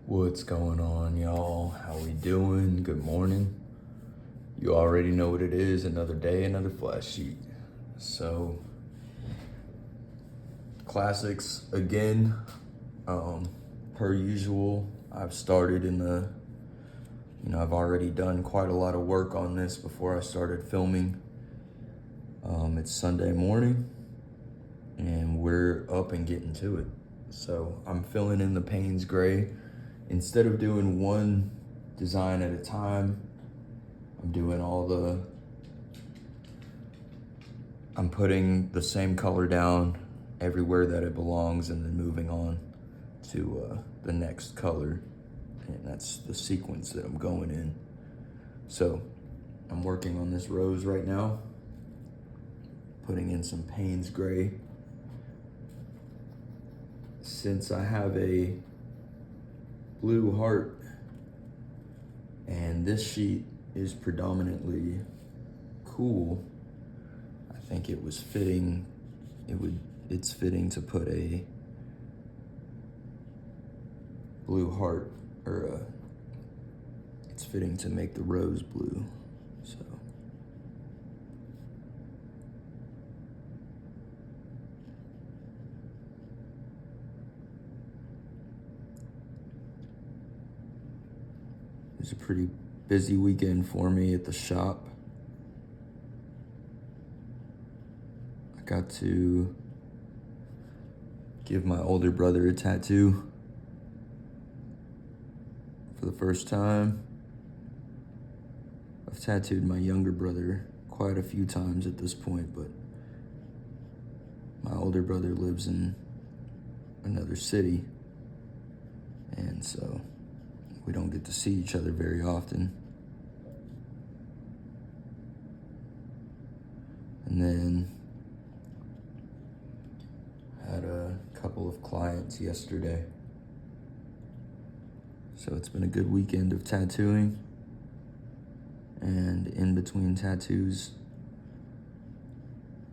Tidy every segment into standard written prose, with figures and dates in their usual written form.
What's going on, y'all? How we doing? Good morning. You already know what it is. Another day, another flash sheet. So, classics again. Per usual, I've started I've already done quite a lot of work on this before I started filming. It's Sunday morning, and we're up and getting to it. So, I'm filling in the Payne's Gray. Instead of doing one design at a time, I'm putting the same color down everywhere that it belongs and then moving on to the next color. And that's the sequence that I'm going in. So I'm working on this rose right now, putting in some Payne's Gray. Since I have a blue heart and this sheet is predominantly cool, I think it was fitting. It's fitting to put a blue heart, it's fitting to make the rose blue. So it was a pretty busy weekend for me at the shop. I got to give my older brother a tattoo for the first time. I've tattooed my younger brother quite a few times at this point, but my older brother lives in another city, and so we don't get to see each other very often. And then had a couple of clients yesterday. So it's been a good weekend of tattooing. And in between tattoos,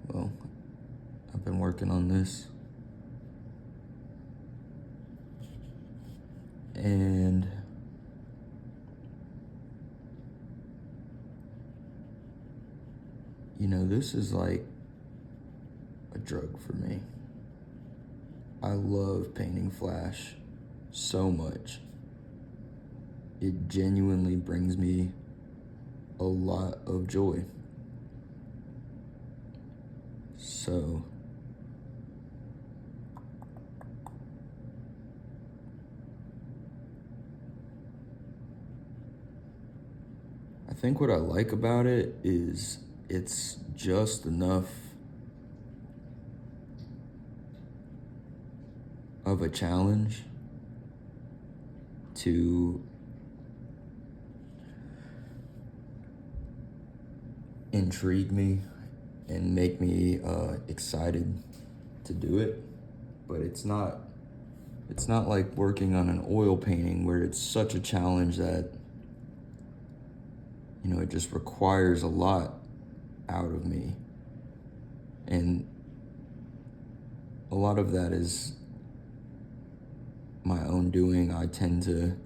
well, I've been working on this. And this is like a drug for me. I love painting flash so much. It genuinely brings me a lot of joy. So I think what I like about it is it's just enough of a challenge to intrigue me and make me excited to do it. But it's not like working on an oil painting where it's such a challenge that it just requires a lot out of me. And a lot of that is my own doing. I tend to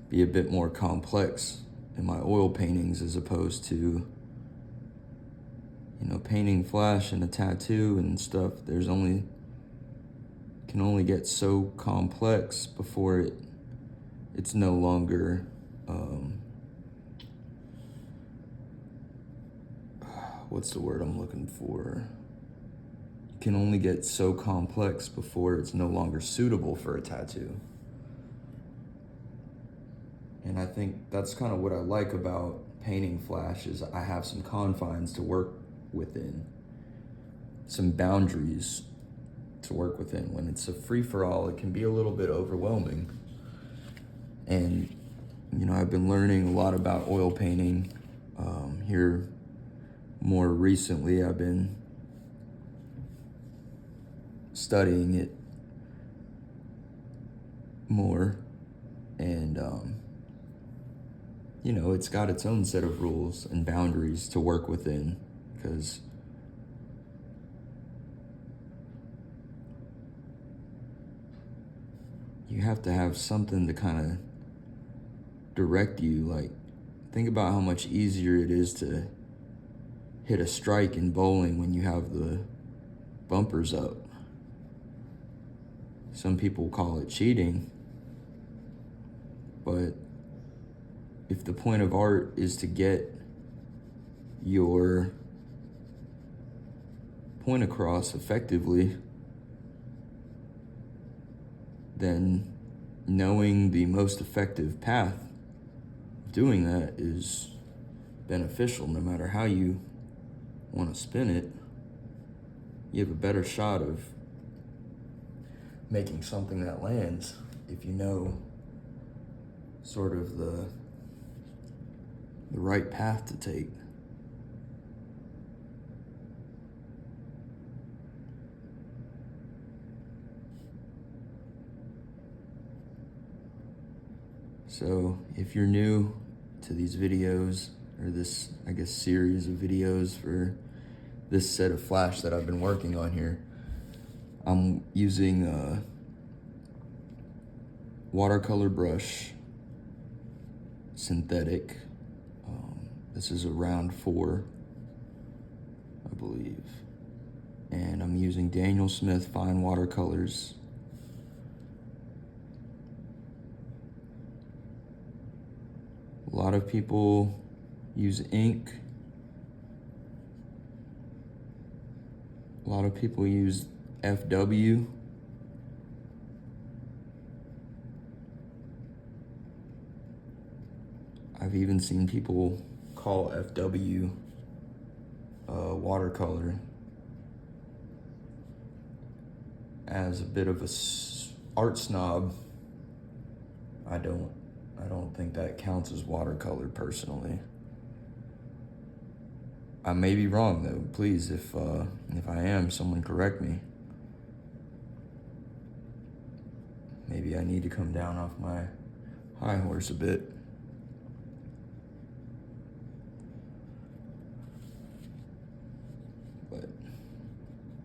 be a bit more complex in my oil paintings as opposed to, painting flash and a tattoo and stuff. Can only get so complex before it's no longer, what's the word I'm looking for? You can only get so complex before it's no longer suitable for a tattoo. And I think that's kind of what I like about painting flash is I have some confines to work within, some boundaries to work within. When it's a free-for-all, it can be a little bit overwhelming. And, I've been learning a lot about oil painting here. More recently, I've been studying it more, and it's got its own set of rules and boundaries to work within, because you you have to have something to kind of direct you. Like, think about how much easier it is to hit a strike in bowling when you have the bumpers up. Some people call it cheating, but if the point of art is to get your point across effectively, then knowing the most effective path of doing that is beneficial. No matter how you want to spin it, you have a better shot of making something that lands if you know sort of the right path to take. So if you're new to these videos, or this, I guess, series of videos for this set of flash that I've been working on here, I'm using a watercolor brush, synthetic. This is a round 4, I believe. And I'm using Daniel Smith fine watercolors. A lot of people use ink. A lot of people use FW. I've even seen people call FW watercolor as a bit of a art snob. I don't think that counts as watercolor personally. I may be wrong though. Please, if I am, someone correct me. Maybe I need to come down off my high horse a bit. But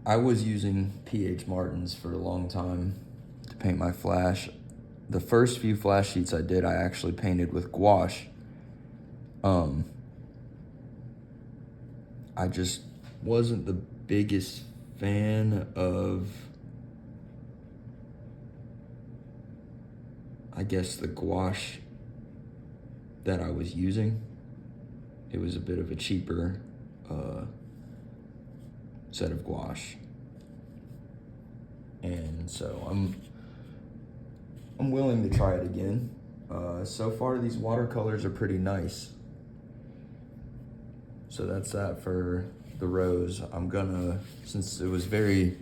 I was using P.H. Martin's for a long time to paint my flash. The first few flash sheets I did, I actually painted with gouache. I just wasn't the biggest fan of, I guess, the gouache that I was using. It was a bit of a cheaper set of gouache. And so I'm willing to try it again. So far, these watercolors are pretty nice. So that's that for the rose. I'm gonna, since it was very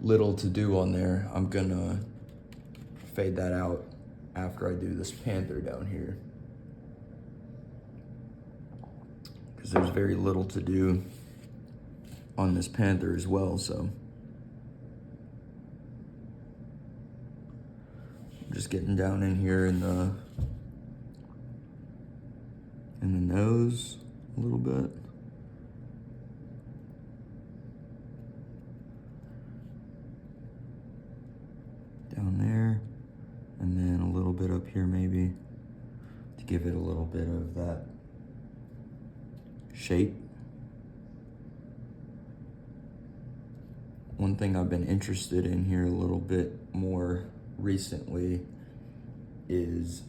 little to do on there, I'm gonna fade that out after I do this panther down here. Because there's very little to do on this panther as well, so. I'm just getting down in here in the nose a little bit. Down there, and then a little bit up here maybe to give it a little bit of that shape. One thing I've been interested in here a little bit more recently is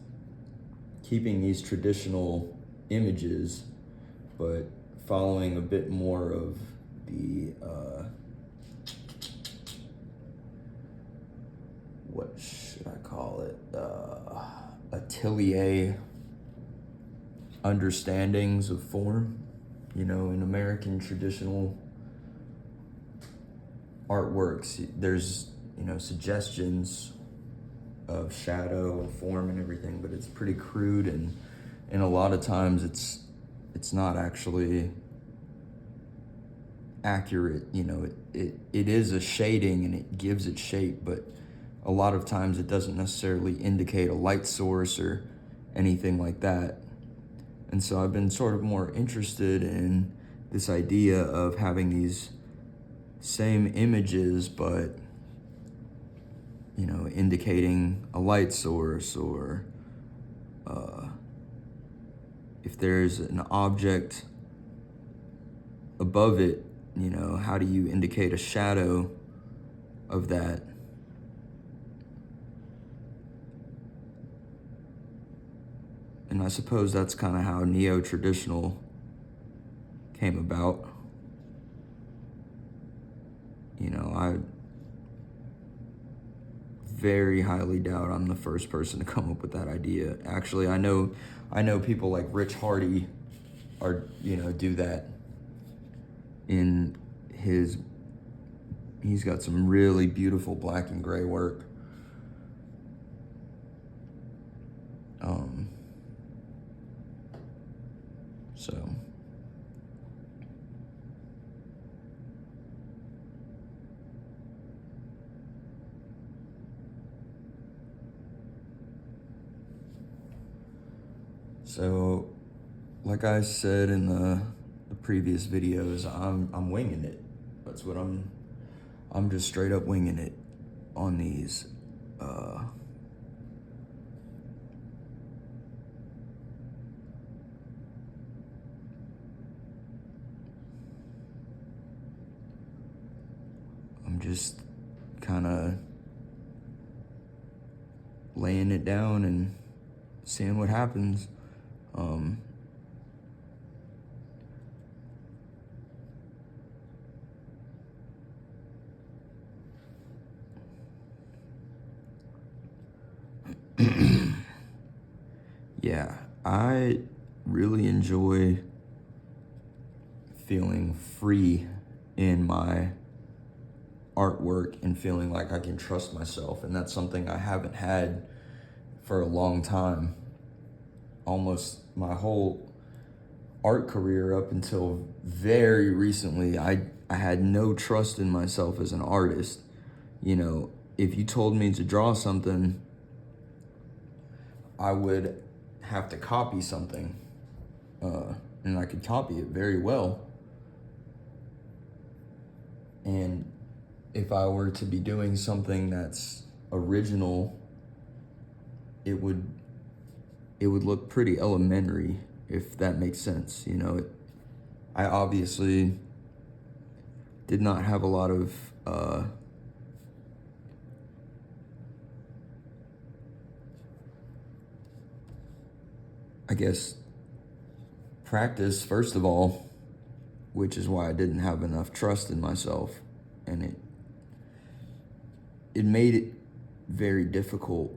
keeping these traditional images, but following a bit more of the what should I call it? Atelier understandings of form. You know, in American traditional artworks, there's, you know, suggestions of shadow and form and everything, but it's pretty crude, and a lot of times it's not actually accurate. You know, it is a shading and it gives it shape, but a lot of times it doesn't necessarily indicate a light source or anything like that. And so I've been sort of more interested in this idea of having these same images, but, indicating a light source, or if there's an object above it, how do you indicate a shadow of that? And I suppose that's kind of how neo-traditional came about. I very highly doubt I'm the first person to come up with that idea. Actually, I know people like Rich Hardy do that in he's got some really beautiful black and gray work. So like I said in the previous videos, I'm winging it. That's what I'm just straight up winging it on these. I'm just kind of laying it down and seeing what happens. Yeah, I really enjoy feeling free in my artwork and feeling like I can trust myself. And that's something I haven't had for a long time. Almost my whole art career up until very recently, I had no trust in myself as an artist. If you told me to draw something, I would have to copy something, and I could copy it very well. And if I were to be doing something that's original, it would look pretty elementary, if that makes sense. I obviously did not have a lot of I guess practice, first of all, which is why I didn't have enough trust in myself, and it made it very difficult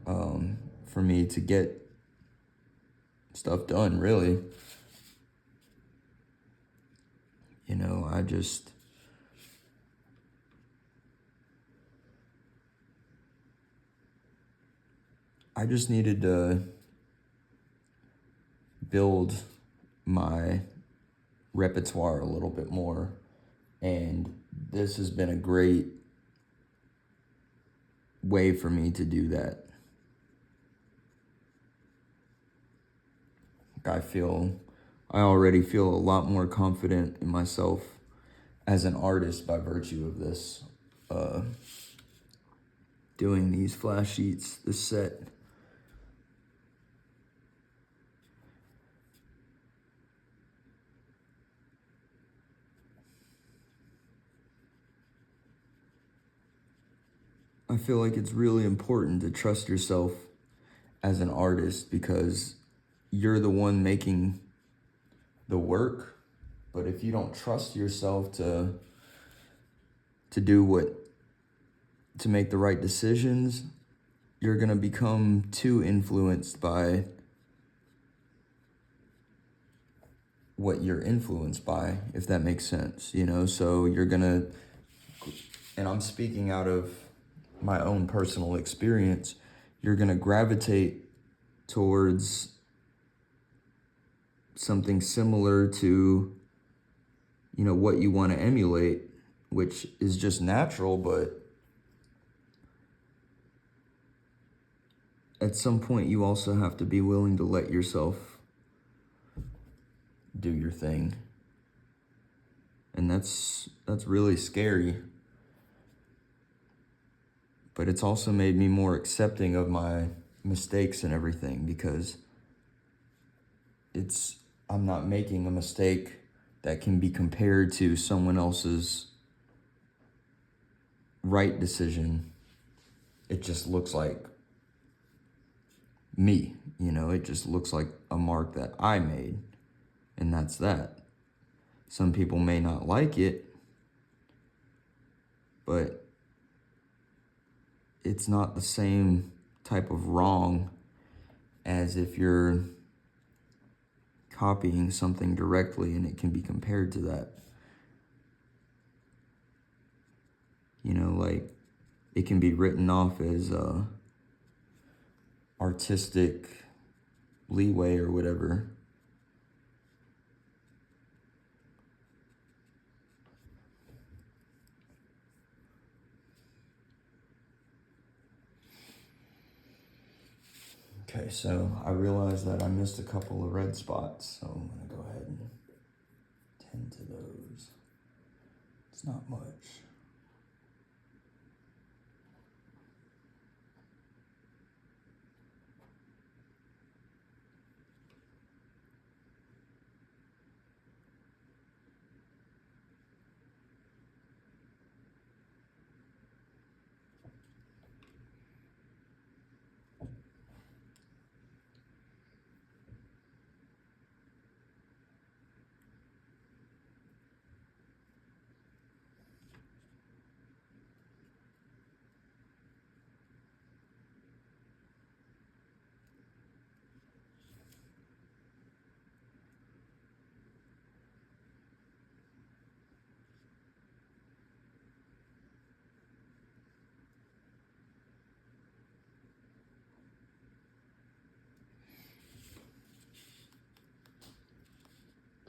for me to get stuff done, really. I just needed to build my repertoire a little bit more, and this has been a great way for me to do that. I already feel a lot more confident in myself as an artist by virtue of this, doing these flash sheets, this set. I feel like it's really important to trust yourself as an artist, because you're the one making the work. But if you don't trust yourself to make the right decisions, you're gonna become too influenced by what you're influenced by, if that makes sense, So you're gonna, and I'm speaking out of my own personal experience, you're gonna gravitate towards something similar to, what you want to emulate, which is just natural, but at some point you also have to be willing to let yourself do your thing. And that's really scary. But it's also made me more accepting of my mistakes and everything, because I'm not making a mistake that can be compared to someone else's right decision. It just looks like me, it just looks like a mark that I made, and that's that. Some people may not like it, but it's not the same type of wrong as if you're copying something directly and it can be compared to that. Like, it can be written off as artistic leeway or whatever. Okay, so I realized that I missed a couple of red spots, so I'm gonna go ahead and tend to those. It's not much.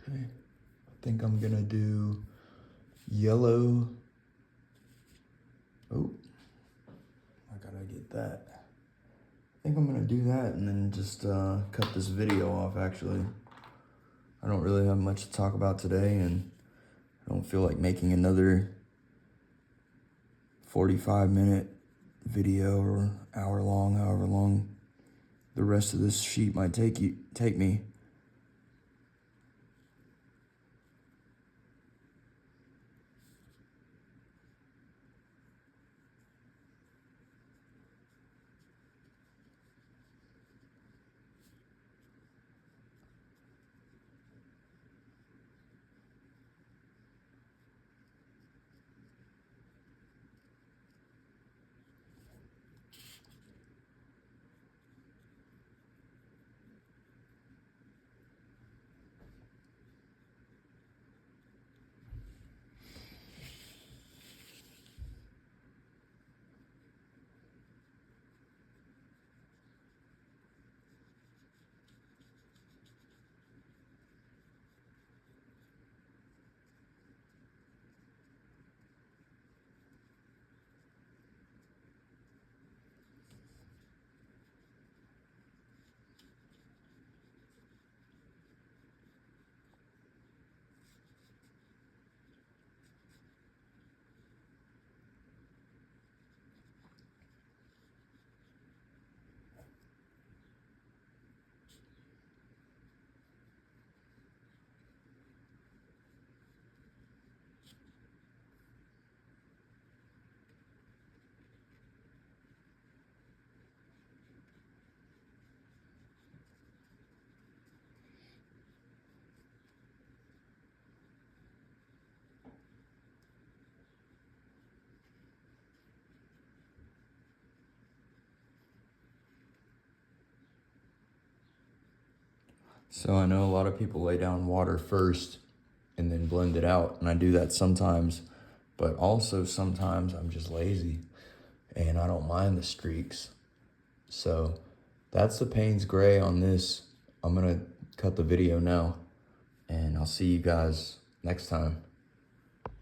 Okay, I think I'm gonna do yellow. Oh, I gotta get that. I think I'm gonna do that and then just cut this video off, actually. I don't really have much to talk about today, and I don't feel like making another 45-minute video or hour long, however long the rest of this sheet might take me. So I know a lot of people lay down water first and then blend it out, and I do that sometimes, but also sometimes I'm just lazy and I don't mind the streaks. So that's the Payne's Gray on this. I'm gonna cut the video now, and I'll see you guys next time.